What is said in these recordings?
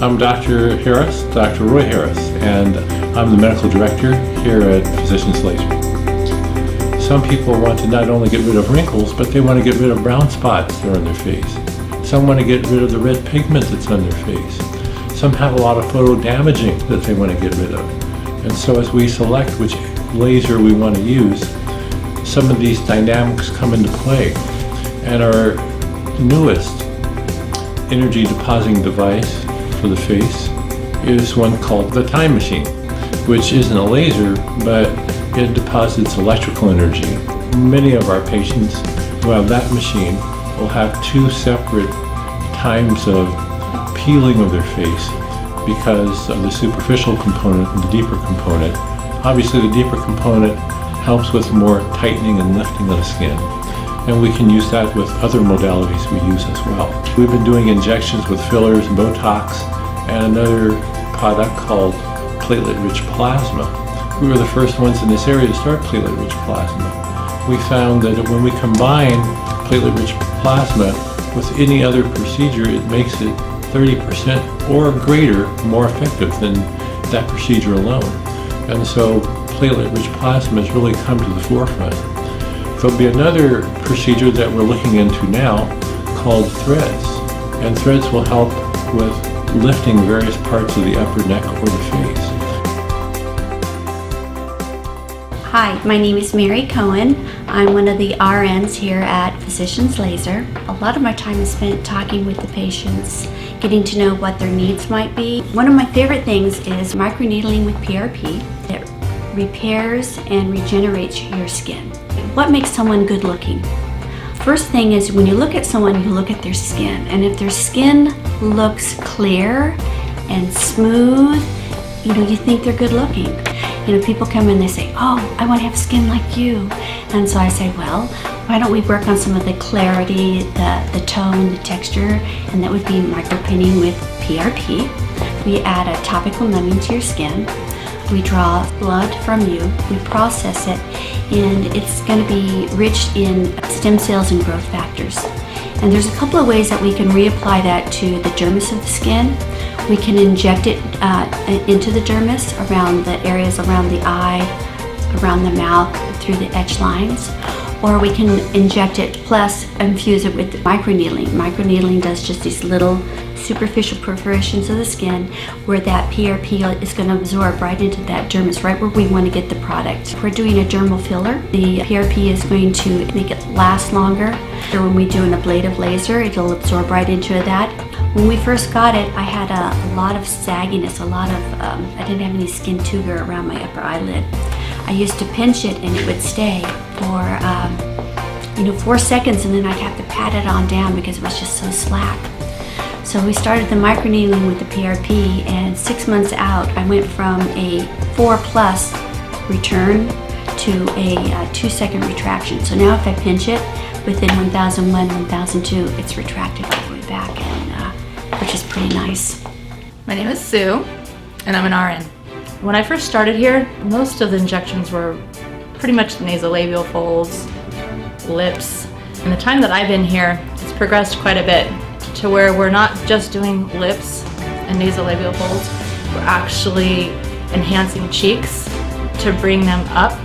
I'm Dr. Harris, Dr. Roy Harris, and I'm the medical director here at Physicians Laser. Some people want to not only get rid of wrinkles, but they want to get rid of brown spots that are on their face. Some want to get rid of the red pigment that's on their face. Some have a lot of photo damaging that they want to get rid of. And so as we select which laser we want to use, some of these dynamics come into play. And our newest energy depositing device for the face is one called the Time Machine, which isn't a laser, but it deposits electrical energy. Many of our patients who have that machine will have two separate times of peeling of their face because of the superficial component and the deeper component. Obviously, the deeper component helps with more tightening and lifting of the skin, and we can use that with other modalities we use as well. We've been doing injections with fillers, Botox, and another product called platelet-rich plasma. We were the first ones in this area to start platelet-rich plasma. We found that when we combine platelet-rich plasma with any other procedure, it makes it 30% or greater more effective than that procedure alone. And so platelet-rich plasma has really come to the forefront. There'll be another procedure that we're looking into now called threads. And threads will help with lifting various parts of the upper neck or the face. Hi, my name is Mary Cohen. I'm one of the RNs here at Physicians Laser. A lot of my time is spent talking with the patients, getting to know what their needs might be. One of my favorite things is microneedling with PRP. It repairs and regenerates your skin. What makes someone good looking? First thing is when you look at someone, you look at their skin. And if their skin looks clear and smooth, you think they're good looking. People come in, they say, oh, I want to have skin like you. And so I say, well, why don't we work on some of the clarity, the tone, the texture, and that would be micropainting with PRP. We add a topical numbing to your skin. We draw blood from you, we process it, and it's going to be rich in stem cells and growth factors. And there's a couple of ways that we can reapply that to the dermis of the skin. We can inject it into the dermis around the areas around the eye, around the mouth, through the edge lines, or we can inject it plus infuse it with microneedling. Microneedling does just these little superficial perforations of the skin where that PRP is going to absorb right into that dermis, right where we want to get the product. We're doing a dermal filler. The PRP is going to make it last longer. So when we do an ablative laser, it'll absorb right into that. When we first got it, I had a lot of sagginess, I didn't have any skin tuber around my upper eyelid. I used to pinch it and it would stay for 4 seconds, and then I'd have to pat it on down because it was just so slack. So we started the microneedling with the PRP, and 6 months out, I went from a 4+ return to a 2-second retraction. So now if I pinch it, within 1001, 1002, it's retracted all the way back, which is pretty nice. My name is Sue, and I'm an RN. When I first started here, most of the injections were pretty much nasolabial folds, lips. In the time that I've been here, it's progressed quite a bit to where we're not just doing lips and nasolabial folds, we're actually enhancing cheeks to bring them up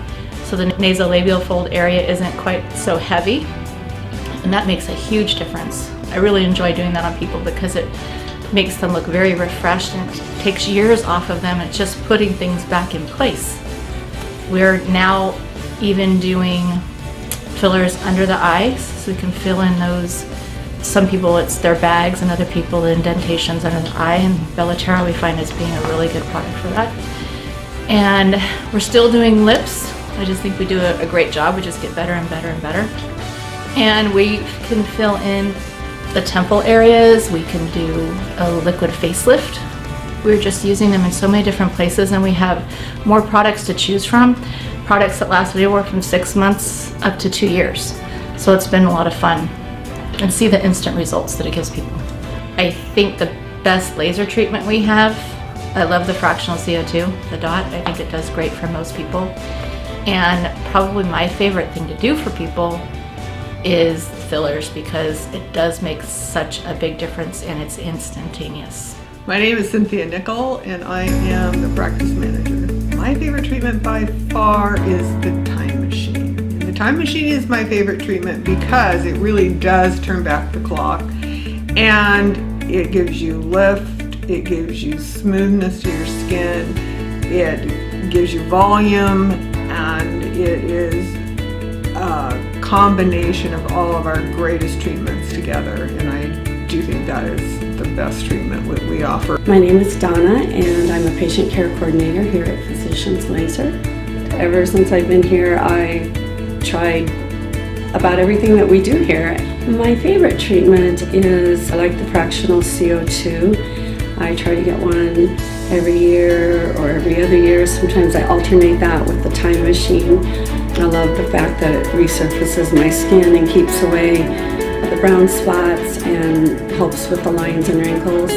so the nasolabial fold area isn't quite so heavy, and that makes a huge difference. I really enjoy doing that on people because it makes them look very refreshed and it takes years off of them. It's just putting things back in place. We're now even doing fillers under the eyes so we can fill in those. Some people it's their bags and other people the indentations under the eye, and Bellaterra we find as being a really good product for that. And we're still doing lips. I just think we do a great job. We just get better and better and better. And we can fill in the temple areas. We can do a liquid facelift. We're just using them in so many different places, and we have more products to choose from. Products that last anywhere from 6 months up to 2 years. So it's been a lot of fun, and see the instant results that it gives people. I think the best laser treatment we have, I love the fractional CO2, the DOT. I think it does great for most people. And probably my favorite thing to do for people is fillers, because it does make such a big difference and it's instantaneous. My name is Cynthia Nickel, and I am the practice manager. My favorite treatment by far is the time machine. And the time machine is my favorite treatment because it really does turn back the clock, and it gives you lift, it gives you smoothness to your skin, it gives you volume, and it is a combination of all of our greatest treatments together, and I do think that is the best treatment we offer. My name is Donna, and I'm a patient care coordinator here at Physicians Laser. Ever since I've been here, I tried about everything that we do here. My favorite treatment is I like the fractional CO2. I try to get one every year or every other year. Sometimes I alternate that with the time machine. I love the fact that it resurfaces my skin and keeps away the brown spots and helps with the lines and wrinkles.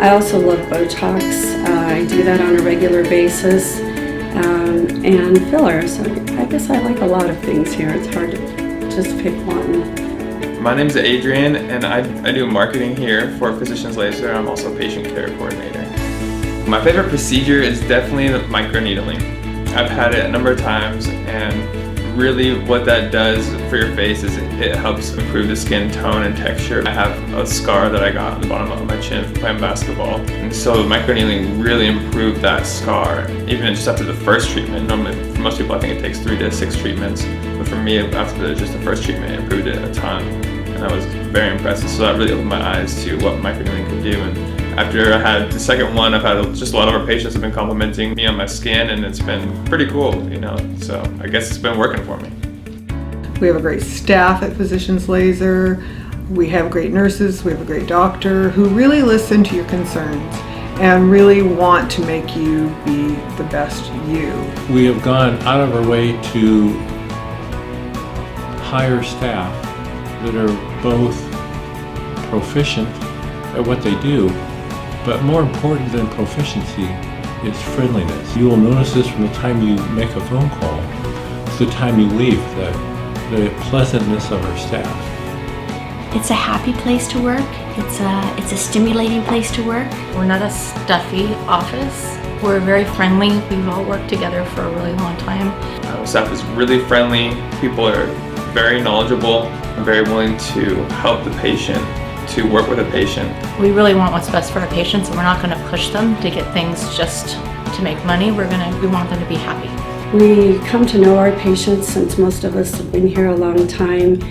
I also love Botox. I do that on a regular basis, and fillers. So I guess I like a lot of things here. It's hard to just pick one. My name's Adrian, and I do marketing here for Physicians Laser. I'm also a patient care coordinator. My favorite procedure is definitely the microneedling. I've had it a number of times, and really what that does for your face is it helps improve the skin tone and texture. I have a scar that I got on the bottom of my chin from playing basketball, and so microneedling really improved that scar, even just after the first treatment. Normally, for most people, I think it takes 3 to 6 treatments, but for me, after just the first treatment, it improved it a ton, and I was very impressed. So that really opened my eyes to what microneedling could do. And after I had the second one, I've had just a lot of our patients have been complimenting me on my skin, and it's been pretty cool, so I guess it's been working for me. We have a great staff at Physicians Laser. We have great nurses, we have a great doctor who really listen to your concerns and really want to make you be the best you. We have gone out of our way to hire staff that are both proficient at what they do, but more important than proficiency is friendliness. You will notice this from the time you make a phone call to the time you leave, the pleasantness of our staff. It's a happy place to work. It's a stimulating place to work. We're not a stuffy office. We're very friendly. We've all worked together for a really long time. The staff is really friendly. People are very knowledgeable and very willing to help the patient, to work with a patient. We really want what's best for our patients, and we're not going to push them to get things just to make money. We want them to be happy. We come to know our patients since most of us have been here a long time.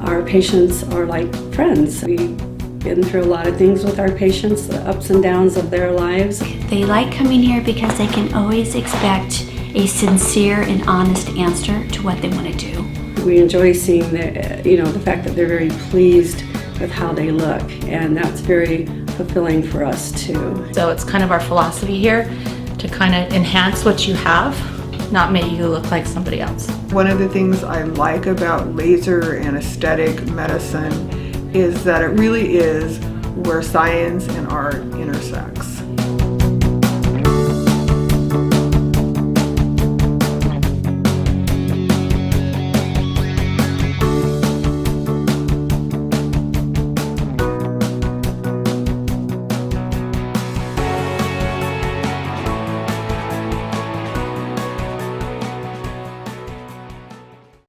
Our patients are like friends. We've been through a lot of things with our patients, the ups and downs of their lives. They like coming here because they can always expect a sincere and honest answer to what they want to do. We enjoy seeing the fact that they're very pleased with how they look, and that's very fulfilling for us too. So it's kind of our philosophy here to kind of enhance what you have, not make you look like somebody else. One of the things I like about laser and aesthetic medicine is that it really is where science and art intersects.